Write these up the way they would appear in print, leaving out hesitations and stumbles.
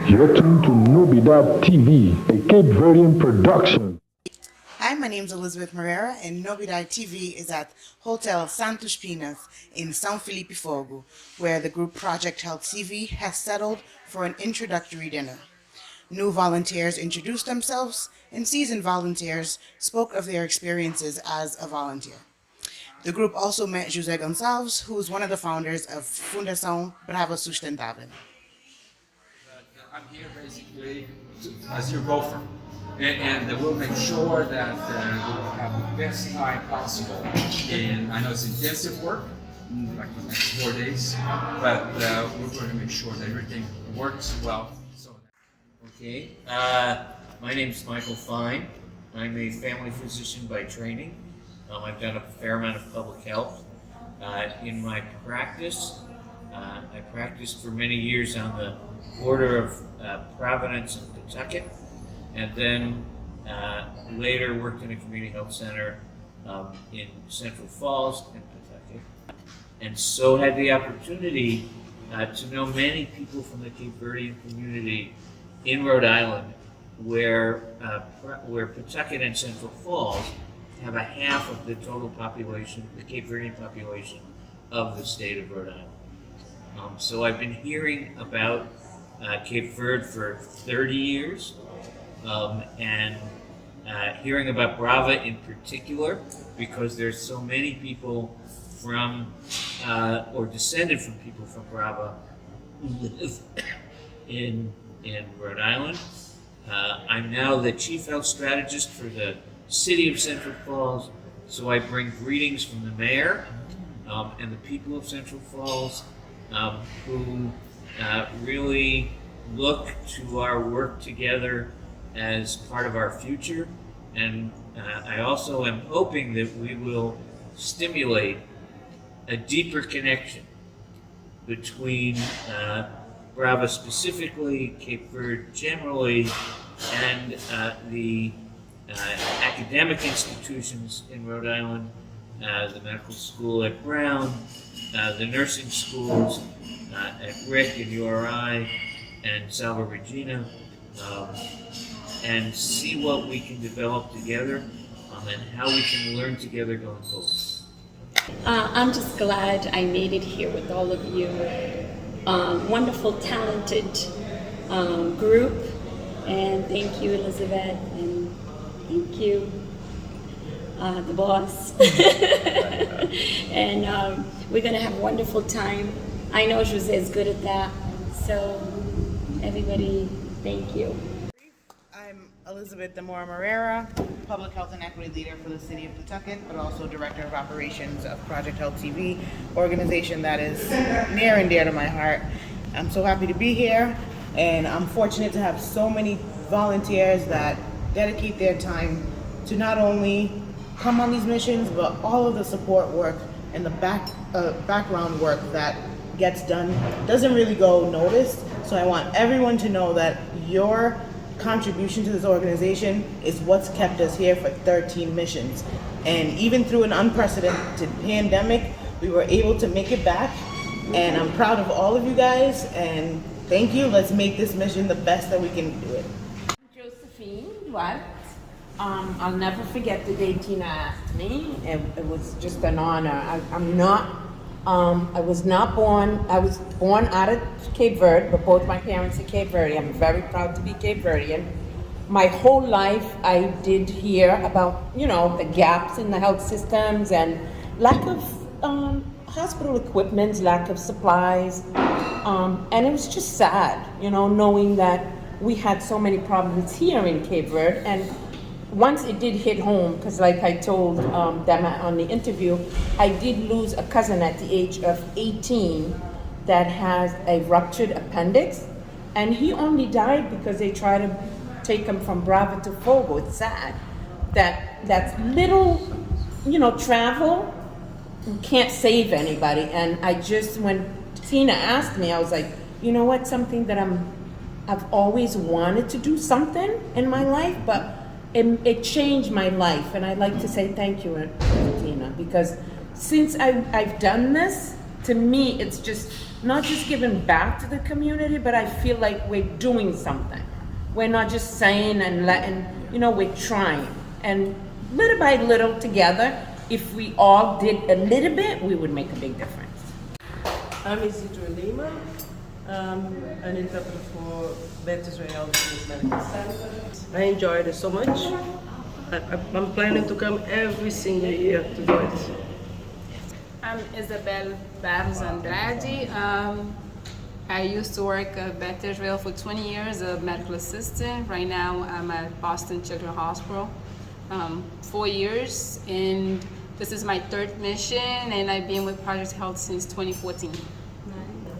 You're tuned to NobidadeTV, a Cape Verdean production. Hi, my name is Elizabeth Moreira, and NobidadeTV is at Hotel Santos Pinas in São Felipe Fogo, where the group Project Health TV has settled for an introductory dinner. New volunteers introduced themselves, and seasoned volunteers spoke of their experiences as a volunteer. The group also met José Gonçalves, who is one of the founders of Fundação Brava Sustentável. I'm here basically as your gopher, and we'll make sure that we'll have the best time possible. And I know it's intensive work, like the next 4 days, but we're going to make sure that everything works well. Okay, my name is Michael Fine. I'm a family physician by training. I've done a fair amount of public health. In my practice, I practiced for many years on the border of Providence and Pawtucket, and then later worked in a community health center in Central Falls and Pawtucket, and so had the opportunity to know many people from the Cape Verdean community in Rhode Island, where Pawtucket and Central Falls have a half of the total population, the Cape Verdean population of the state of Rhode Island. So I've been hearing about Cape Verde for 30 years, and hearing about Brava in particular, because there's so many people from, or descended from people from Brava who live in Rhode Island. I'm now the Chief Health Strategist for the City of Central Falls, so I bring greetings from the mayor and the people of Central Falls who really look to our work together as part of our future. And I also am hoping that we will stimulate a deeper connection between Brava specifically, Cape Verde generally, and the academic institutions in Rhode Island, the medical school at Brown, the nursing schools at Rick and URI and Salva Regina, and see what we can develop together and how we can learn together going forward. I'm just glad I made it here with all of you. Wonderful, talented group, and thank you, Elizabeth, and thank you, the boss. And we're gonna have a wonderful time. I know Jose is good at that, so everybody, thank you. I'm Elizabeth Demora Moreira, Public Health and Equity Leader for the City of Pawtucket, but also Director of Operations of Project Health TV, organization that is near and dear to my heart. I'm so happy to be here, and I'm fortunate to have so many volunteers that dedicate their time to not only come on these missions, but all of the support work and the background work that gets done doesn't really go noticed. So I want everyone to know that your contribution to this organization is what's kept us here for 13 missions. And even through an unprecedented pandemic, we were able to make it back. And I'm proud of all of you guys, and thank you. Let's make this mission the best that we can do it. Josephine Duarte. I'll never forget the day Tina asked me. It was just an honor. I was not born, I was born out of Cape Verde, but both my parents are Cape Verde. I'm very proud to be Cape Verdean. My whole life I did hear about, the gaps in the health systems and lack of hospital equipment, lack of supplies. And it was just sad, knowing that we had so many problems here in Cape Verde. And once it did hit home, because like I told them on the interview, I did lose a cousin at the age of 18 that has a ruptured appendix, and he only died because they tried to take him from Brava to Fogo. It's sad that's little, travel can't save anybody. And I just, when Tina asked me, I was like, you know what, something that I've always wanted to do something in my life, but it changed my life. And I'd like to say thank you, Tina, because since I've done this, to me, it's just not just giving back to the community, but I feel like we're doing something. We're not just saying and letting, we're trying. And little by little together, if we all did a little bit, we would make a big difference. I'm Isidro Lima. An interpreter for Beth Israel Business Medical Center. I enjoyed it so much. I'm planning to come every single year to do it. I'm Isabel Barros Andrade. I used to work at Beth Israel for 20 years as a medical assistant. Right now I'm at Boston Children's Hospital, 4 years, and this is my third mission, and I've been with Project Health since 2014.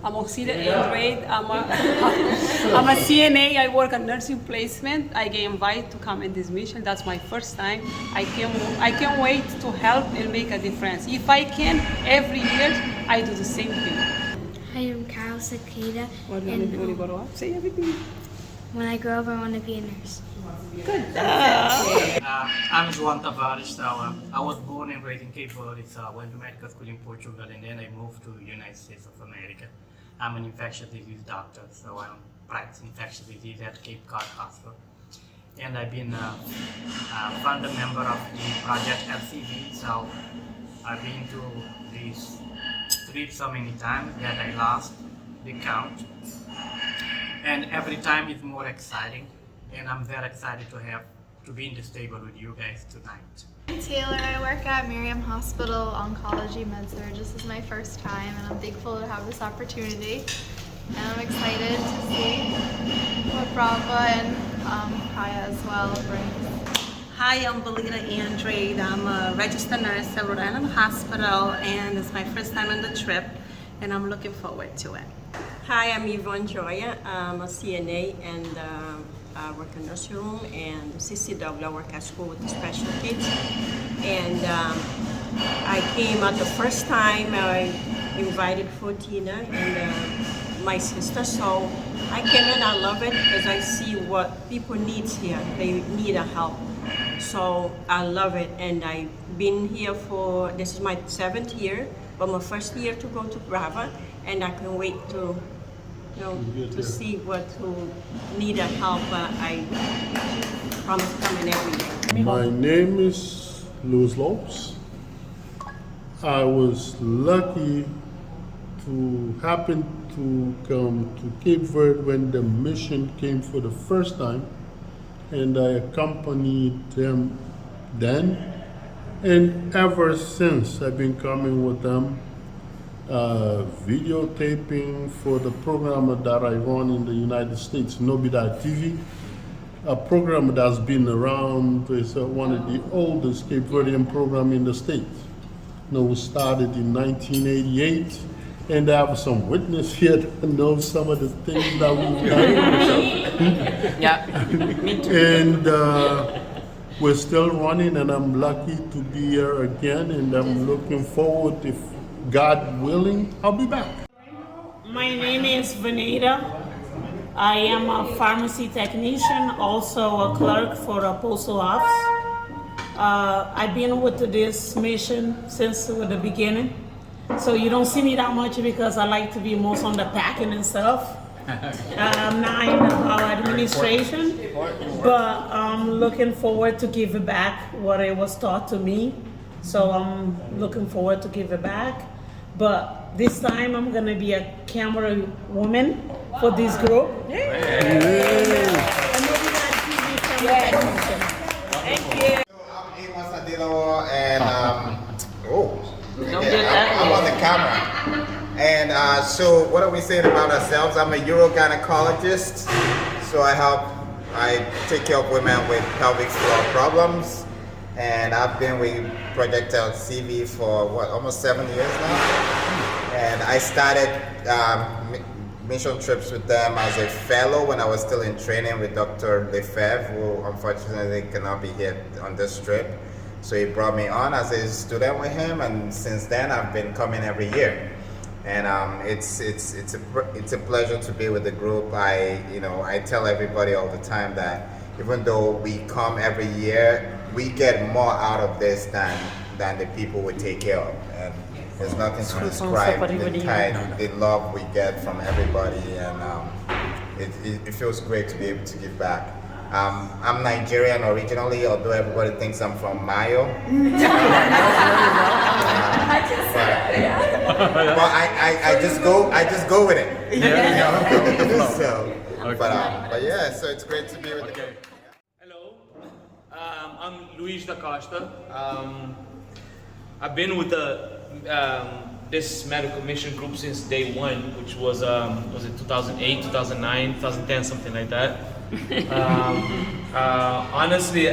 I'm Auxiliary Andrade. I'm a CNA. I work on nursing placement. I get invited to come in this mission. That's my first time. I can't wait to help and make a difference. If I can, every year I do the same thing. Hi, I'm Kyle Cicada. Say everything. When I grow up, I want to be a nurse. I'm João Tavares. I was born and raised in Cape Verde. Went to medical school in Portugal, and then I moved to the United States of America. I'm an infectious disease doctor, so I'm practicing infectious disease at Cape Cod Hospital. And I've been a founder member of the Project PHCV, so I've been to these trips so many times that I lost the count. And every time it's more exciting, and I'm very excited to be in this table with you guys tonight. I'm Taylor. I work at Miriam Hospital Oncology Med-Surg. This is my first time, and I'm thankful to have this opportunity. And I'm excited to see what Brava and Kaya as well brings. Hi, I'm Belina Andrade. I'm a registered nurse at Rhode Island Hospital, and it's my first time on the trip, and I'm looking forward to it. Hi, I'm Yvonne Joya. I'm a CNA, and I work in nursing room, and CCW, I work at school with the special kids. And I came out the first time, I invited for Tina and my sister, so I came in, I love it, because I see what people need here. They need a help. So I love it, and I've been here this is my 7th year, but my first year to go to Brava, and I can wait to to see what who need a help. I promise coming every year. My name is Luis Lopes. I was lucky to happen to come to Cape Verde when the mission came for the first time, and I accompanied them then, and ever since I've been coming with them, videotaping for the program that I run in the United States, NobidadeTV, a program that's been around. It's one of the oldest Cape Verdean program in the States. We started in 1988, and I have some witness here that know some of the things that we've done. Yeah, me too. And we're still running, and I'm lucky to be here again, and I'm looking forward, if God willing, I'll be back. My name is Vanita. I am a pharmacy technician, also a clerk for a postal office. I've been with this mission since the beginning. So you don't see me that much because I like to be most on the packing and stuff. I'm not in about administration, but I'm looking forward to give back what it was taught to me. So I'm looking forward to give it back. But this time I'm gonna be a camera woman for this group. Thank you. I'm A1 and I'm on the camera. And so what are we saying about ourselves? I'm a urogynecologist, so I take care of women with pelvic floor problems. And I've been with Project PHCV for almost 7 years now. And I started mission trips with them as a fellow when I was still in training with Dr. Lefebvre, who unfortunately cannot be here on this trip. So he brought me on as a student with him, and since then I've been coming every year. And it's a pleasure to be with the group. I tell everybody all the time that even though we come every year, we get more out of this than the people we take care of. And there's nothing to describe the love we get from everybody, and it feels great to be able to give back. I'm Nigerian originally, although everybody thinks I'm from Mayo. But I just go with it. So, but yeah, so it's great to be with you. Hello, I'm Luis da Costa. I've been with this medical mission group since day one, which was it 2008, 2009, 2010, something like that. Honestly,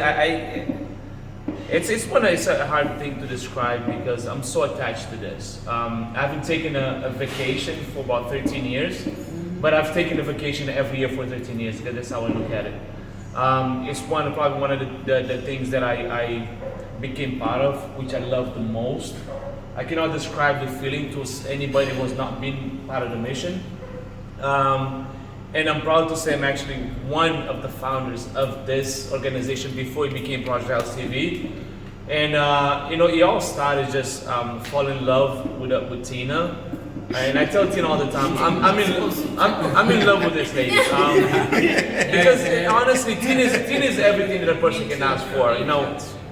it's a hard thing to describe because I'm so attached to this. I haven't taken a vacation for about 13 years, but I've taken a vacation every year for 13 years because that's how I look at it. It's probably one of the things that I became part of, which I love the most. I cannot describe the feeling to anybody who has not been part of the mission. And I'm proud to say I'm actually one of the founders of this organization before it became Project LTV. And it all started just falling in love with Tina. And I tell Tina all the time, I'm in love with this lady. Because honestly, Tina is everything that a person can ask for.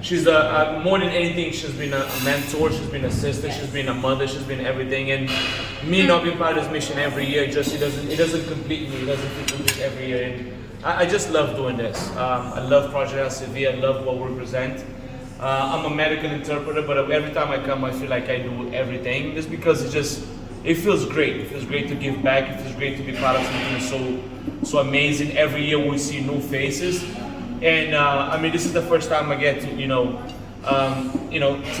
She's more than anything, she's been a mentor, she's been a sister, she's been a mother, she's been everything. And me not being part of this mission every year, it doesn't complete me, it doesn't feel complete every year. And I just love doing this. I love Project LCV, I love what we represent. I'm a medical interpreter, but every time I come, I feel like I do everything. Just because it feels great. It feels great to give back. It feels great to be part of something so amazing. Every year we see new faces. And this is the first time I get to, to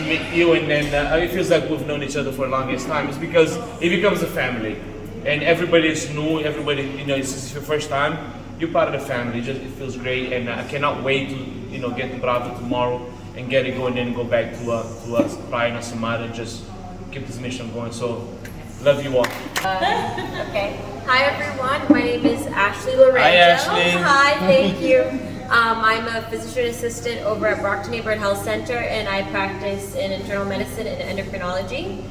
meet you, and then it feels like we've known each other for the longest time. It's because it becomes a family, and everybody is new. Everybody, it's your first time. You're part of the family. It feels great, and I cannot wait to, get to Brava tomorrow and get it going, and then go back to us, Brian or Samara, and just keep this mission going. So, love you all. Okay. Hi everyone. My name is Ashley Lorenzo. Hi Ashley. Hi. Thank you. I'm a physician assistant over at Brockton Neighborhood Health Center, and I practice in internal medicine and endocrinology.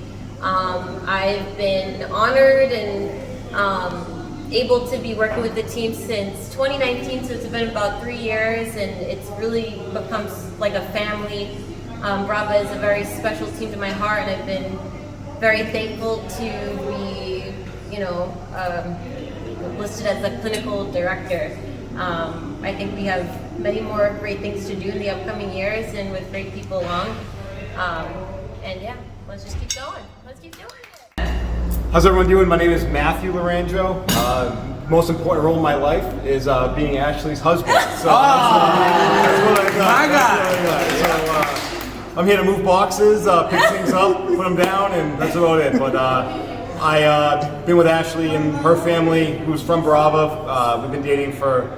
I've been honored and able to be working with the team since 2019, so it's been about 3 years, and it's really becomes like a family. Brava is a very special team to my heart, and I've been very thankful to be, listed as a clinical director. I think we have many more great things to do in the upcoming years and with great people along. And yeah, let's just keep going. Let's keep doing it. How's everyone doing? My name is Matthew Lorenzo. Most important role in my life is being Ashley's husband. So that's what I got. So, I'm here to move boxes, pick things up, put them down, and that's about it. But I've been with Ashley and her family, who's from Brava. We've been dating for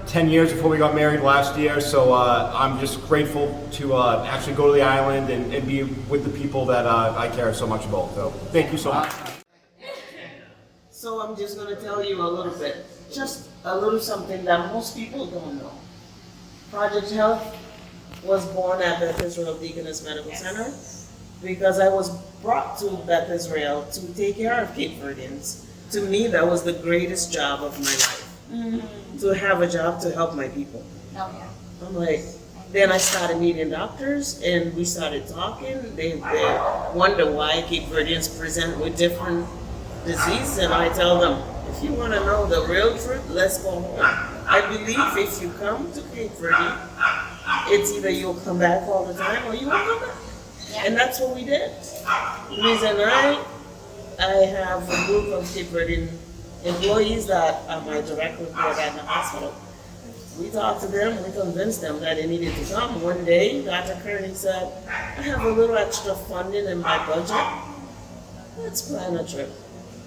10 years before we got married last year, so I'm just grateful to actually go to the island and be with the people that I care so much about. So thank you so much. So I'm just going to tell you a little bit, just a little something that most people don't know. Project Health was born at Beth Israel Deaconess Medical Center because I was brought to Beth Israel to take care of Cape Verdeans. To me, that was the greatest job of my life. To have a job to help my people. Oh, yeah. I'm like, then I started meeting doctors and we started talking. They wonder why Cape Verdeans present with different diseases, and I tell them, if you want to know the real truth, let's go home. I believe if you come to Cape Verde, it's either you'll come back all the time or you won't come back. Yeah. And that's what we did. Liz and I have a group of Cape Verdean employees that are my direct report at the hospital. We talked to them, we convinced them that they needed to come. One day, Dr. Kearney said, I have a little extra funding in my budget. Let's plan a trip.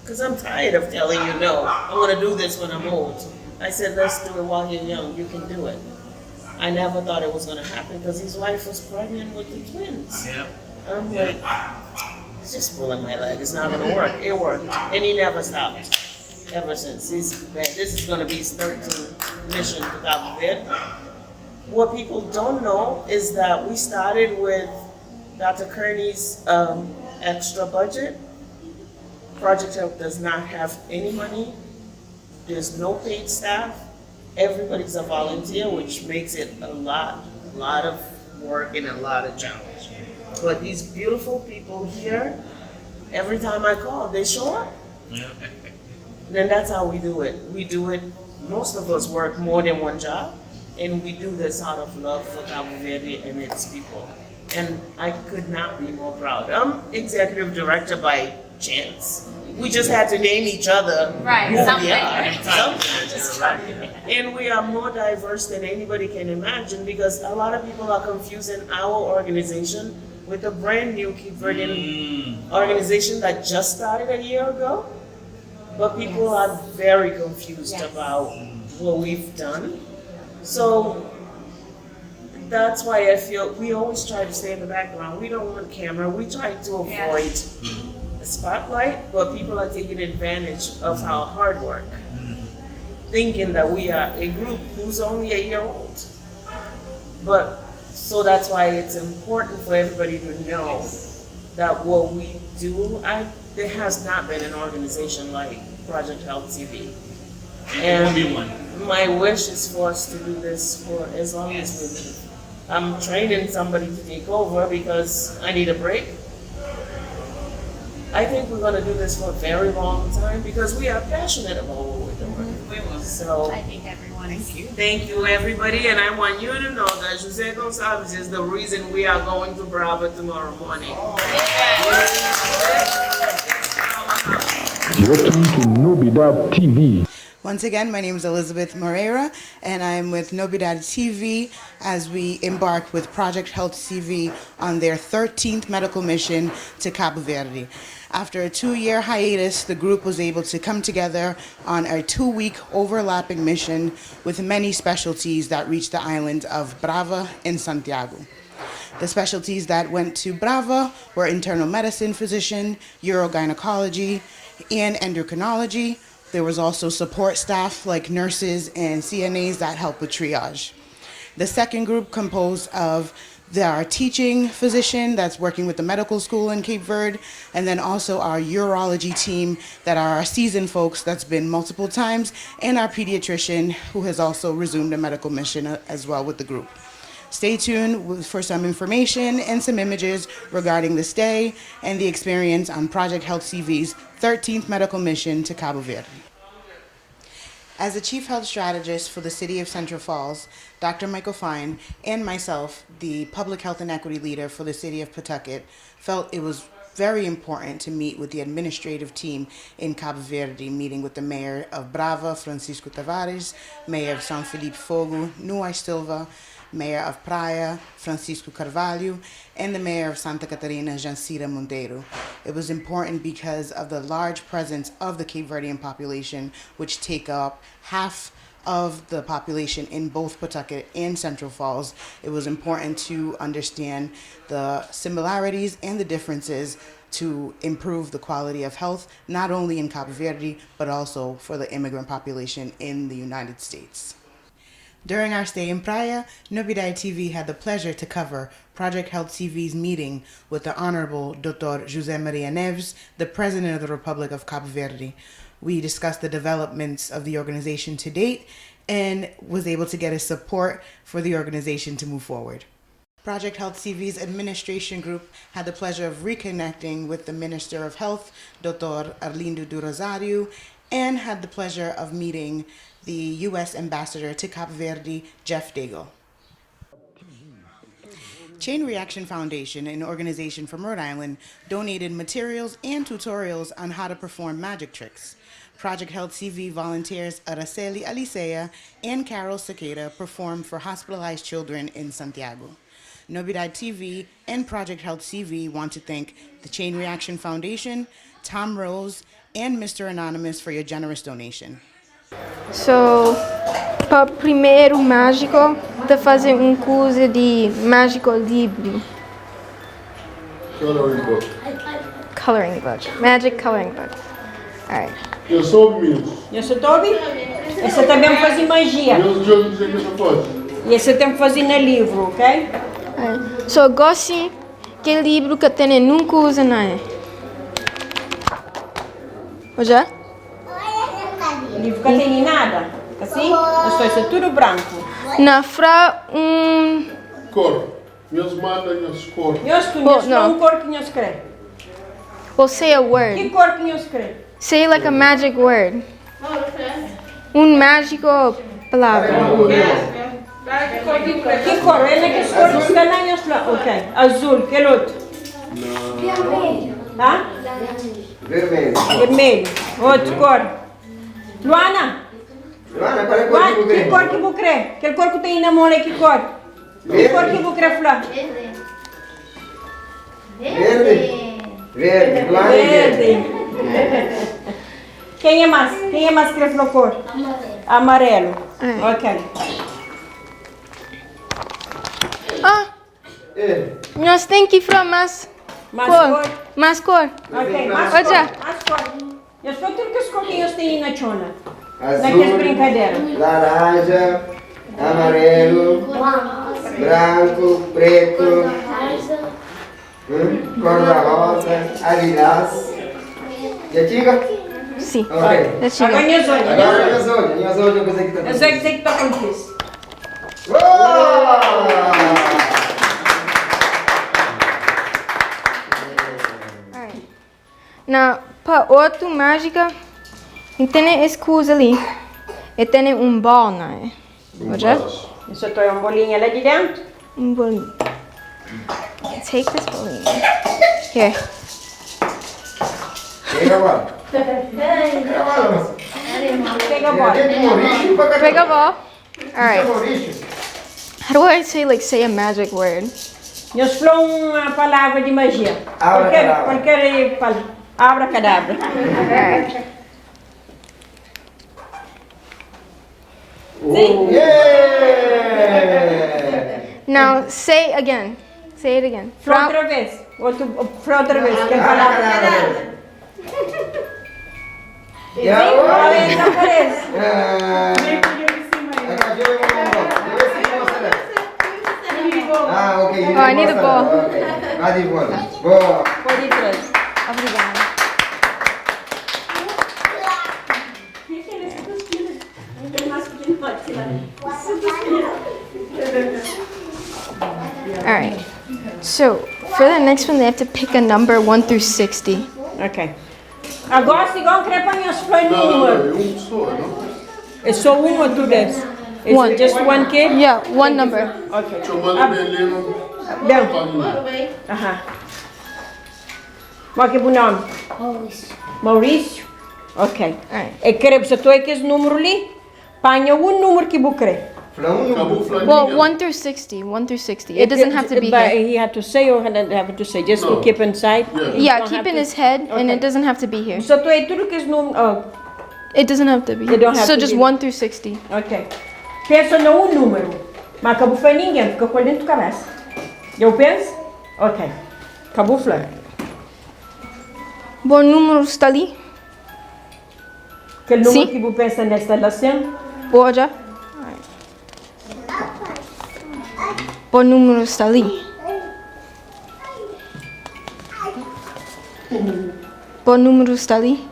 Because I'm tired of telling you no. I want to do this when I'm old. I said, let's do it while you're young. You can do it. I never thought it was going to happen because his wife was pregnant with the twins. Yeah. I'm like, it's just pulling my leg. It's not going to work. It worked. And he never stopped. Ever since. This is going to be his 13th mission to Cabo Verde. What people don't know is that we started with Dr. Kearney's extra budget. Project Health does not have any money. There's no paid staff. Everybody's a volunteer, which makes it a lot of work and a lot of challenge. But these beautiful people here, every time I call, they show up. Then that's how we do it. We do it, most of us work more than one job, and we do this out of love for Cabo Verde and its people. And I could not be more proud. I'm executive director by chance. We just had to name each other who we are. And we are more diverse than anybody can imagine, because a lot of people are confusing our organization with a brand new Cape Verdean organization that just started a year ago. But people are very confused about what we've done. So that's why I feel we always try to stay in the background. We don't want camera. We try to avoid the spotlight, but people are taking advantage of our hard work, thinking that we are a group who's only a year old. But so that's why it's important for everybody to know that what we do, there has not been an organization like Project Health TV. And my wish is for us to do this for as long as we live. I'm training somebody to take over because I need a break. I think we're going to do this for a very long time because we are passionate about what we're doing. So I think everyone is. Thank you, everybody, and I want you to know that Jose Gonçalves is the reason we are going to Brava tomorrow morning. You're to NobidadeTV. Once again, my name is Elizabeth Moreira, and I'm with NobidadeTV as we embark with Project Health TV on their 13th medical mission to Cabo Verde. After a 2-year hiatus, the group was able to come together on a 2-week overlapping mission with many specialties that reached the island of Brava and Santiago. The specialties that went to Brava were internal medicine physician, urogynecology, and endocrinology. There was also support staff like nurses and CNAs that help with triage. The second group composed of our teaching physician that's working with the medical school in Cape Verde, and then also our urology team that are our seasoned folks that's been multiple times, and our pediatrician who has also resumed a medical mission as well with the group. Stay tuned for some information and some images regarding the stay and the experience on Project Health TV's 13th medical mission to Cabo Verde. As the Chief Health Strategist for the City of Central Falls, Dr. Michael Fine, and myself, the Public Health and Equity Leader for the City of Pawtucket, felt it was very important to meet with the administrative team in Cabo Verde, meeting with the Mayor of Brava, Francisco Tavares, Mayor of São Felipe Fogo, Nuai Silva, Mayor of Praia, Francisco Carvalho, and the Mayor of Santa Catarina, Jancira Monteiro. It was important because of the large presence of the Cape Verdean population, which take up half of the population in both Pawtucket and Central Falls. It was important to understand the similarities and the differences to improve the quality of health, not only in Cabo Verde, but also for the immigrant population in the United States. During our stay in Praia, NobidadeTV had the pleasure to cover Project Health TV's meeting with the Honorable Dr. José Maria Neves, the President of the Republic of Cabo Verde. We discussed the developments of the organization to date and was able to get his support for the organization to move forward. Project Health TV's administration group had the pleasure of reconnecting with the Minister of Health, Dr. Arlindo do Rosario, and had the pleasure of meeting the U.S. Ambassador to Cape Verde, Jeff Daigle. Chain Reaction Foundation, an organization from Rhode Island, donated materials and tutorials on how to perform magic tricks. Project Health TV volunteers Araceli Alicea and Carol Cicada performed for hospitalized children in Santiago. NobidadeTV and Project Health TV want to thank the Chain Reaction Foundation, Tom Rose, and Mr. Anonymous for your generous donation. Sou para primeiro mágico de fazer curso de mágico livre. Coloring book. Coloring book. Magic coloring book. Alright. Eu sou o Milos. Eu sou Toby. Esse também faz magia. E esse tem que fazer no livro, ok? So gosto que livro que tem nunca usa nada. Já? Ele fica sem nada. Assim? Isso é tudo branco. Na fra Cor. Nós mandam as cores. Nós não cor que nós queremos. Well, say a word. Que cor que nós queremos? Say like a magic word. Mágico palavra. Que cor? É que as cores estão na minha flor. Ok. Azul, que outro? Tá? Vermelho. Vermelho. Outra cor. Luana? Luana, qual é a cor que Que cor que você quer? Que cor que tem na mão? Que cor? Que cor que você quer, Flá? Verde. Verde. Luana é verde. Quem é mais? Quem é mais que falou cor? Amarelo. Ok. Nós temos que falar mais cor. Mais cor. Ok, mais Olha. cor. Mais cor. Eu só tudo que as cores têm na chona. Azul. Naquelas brincadeiras. Laranja. Amarelo. Branco. Preto. Cor-de-rosa. Lilás. Já tinha? Sim. Ok. Já tinha. Agora minhas olhos. Agora minhas olhos. Minhas olhos eu sei que está. Eu sei que está acontecendo. Na para outro mágica, tem esse coisa ali. E tem bol, não é? Olha. Isso tem uma bolinha lá de dentro? Bolinho. Take this bolinho. Here. Pega a bola. Pega a bola. Pega a bola. Alright. How do I say a magic word? Nós falamos uma palavra de magia. Qualquer palavra. Abracadabra. Alright. Now say again. Say it again. Fala outra vez. Fala outra vez. Quer falar? Ah, ok. Oh, I need a ball. Ah, de bola. Boa. Pode ir atrás. Obrigada. Alright. So, for the next one, they have to pick a number 1 through 60. Ok. Agora, se igual quer para minhas flores no número. É só um ou tudo isso? One. Just one kid? Yeah, one number. Ok. Bem. Aham. Qual que é o nome? Maurício. Maurício? Ok. É que você tem esse número ali? Panha um número que você quer. Well, 1 through 60. 1 through 60. It doesn't have to be But here. he had to say or have to say? Just to keep inside? Yeah, keep in his head, and it doesn't have to be here. Só tem tudo que esse número... Oh. It doesn't have to be. It don't have So to just be. 1 through 60. Ok. Pensa no número. Mas acabou foi ninguém, fica com dentro da cabeça. Eu penso? Ok. Acabou flor. Bom número está ali. Que número Sim. que você pensa nesta relação? Pode. Bom número está ali. Bom número está ali.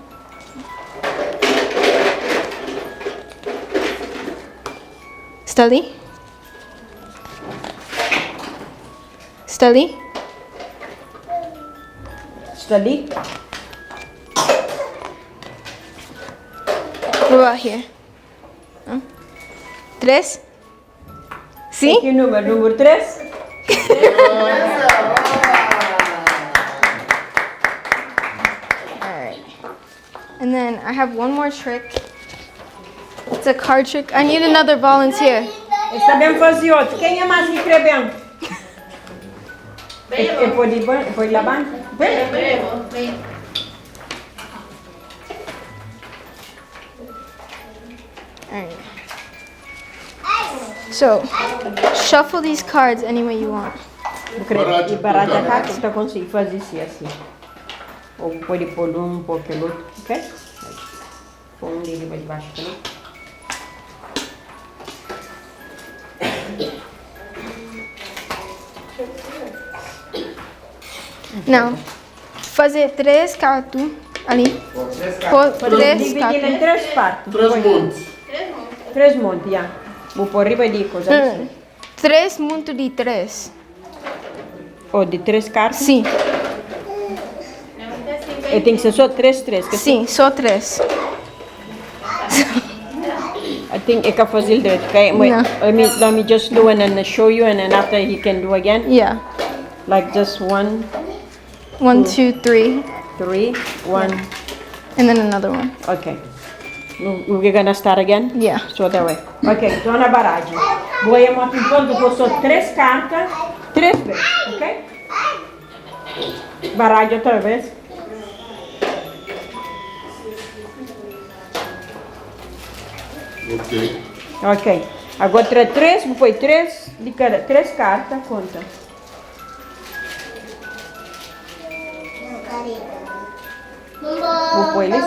Está ali? Está ali? Está ali? What about here? 3? Sim? Que número? Número 3? Alright. And then I have one more trick. It's a card trick. I need another volunteer. Está bem fazer outro. Quem é mais que crê bem? Pode ir lá bem? Bem. Alright. So, shuffle these cards any way you want. E barata cá que está conseguindo fazer isso assim. Ou pode pôr um, pôr aquele outro. Ok? Põe um dele para debaixo também. Não. Fazer 3 cartas Ali. Dividila in 3 parti. 3 months. 3 monti, yeah. Vou pôr riba di cosa? 3 montos de 3. Oh, de 3 cartas? Sim. E tem que ser só 3. Sim, só 3. I think I can fazer direito, okay? Let me just do and then show you and then after he can do again? Yeah. Like just 1, 1, 2, 3. 3, 1. And then another one. Okay. We're gonna start again? Yeah. So that way. Ok, tô na barragem. Vou ir a enquanto posso 3 cartas, 3 vezes, ok? Barragem outra vez. Ok. Ok. Agora 3, vou pôr 3 de cada 3 cartas, conta. Vou pôr eles,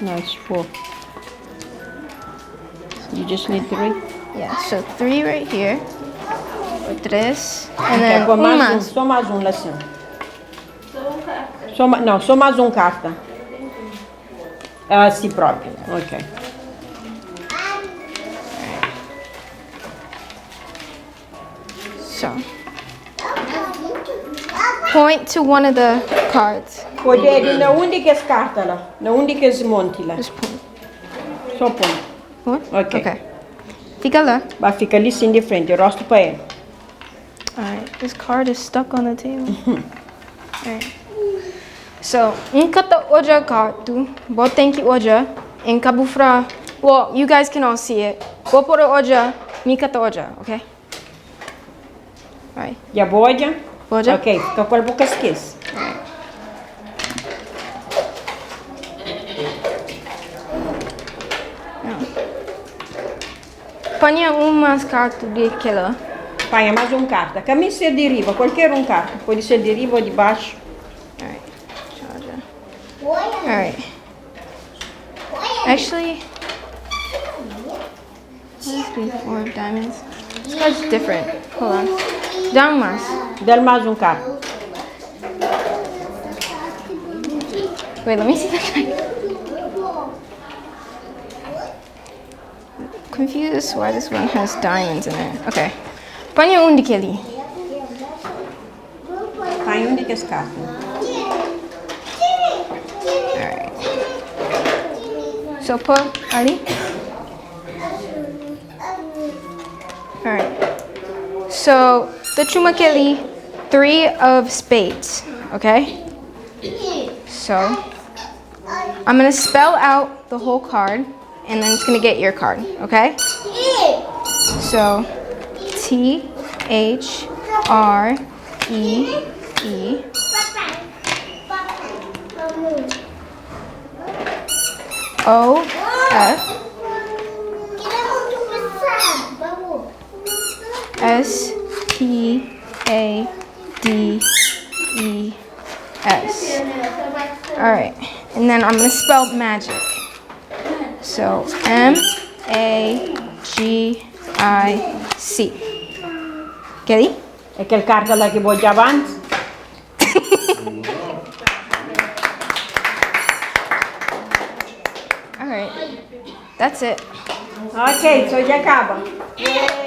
Nice, 4. So you just need 3? Yeah, so 3 right here. 3. And Okay, then mais só mais lá assim. Só mais carta. Si próprio. Ok. So, point to one of the cards. Pode na onde que as cartas lá? Na onde que as monte lá? Só põe. Ok. Fica lá. Vai ficar ali sim de frente, eu rosto para ele. Alright, this card is stuck on the table. Alright. So, kata oja kartu, boten ki oja, in kabufra. Well, you guys can all see it. Boporo oja, mi kata oja, okay? Alright. Ya boja? Boja? Ok, fica com a boca esquece. Ponha umas cartas de aquela. Ponha mais carta. Caminho ser de riba, qualquer carta. Pode ser de riba ou de baixo. Alright. Actually, let's do 4 of diamonds. This card's different. Hold on. Down mais. Dá mais carta. Wait, let me see the card. Confused why this one has diamonds in it. Okay. Ponha de que ali. Põe de que as cartas. Alright. So put ali. Alright. So the chumakeli, 3 of spades. Okay? So I'm gonna spell out the whole card and then it's gonna get your card, okay? So THREE OF SPADES. Alright, and then I'm gonna spell magic. So MAGIC. Kelly? É aquele carta lá que vou de avante? Alright, that's it. Ok, so já acaba. Yay!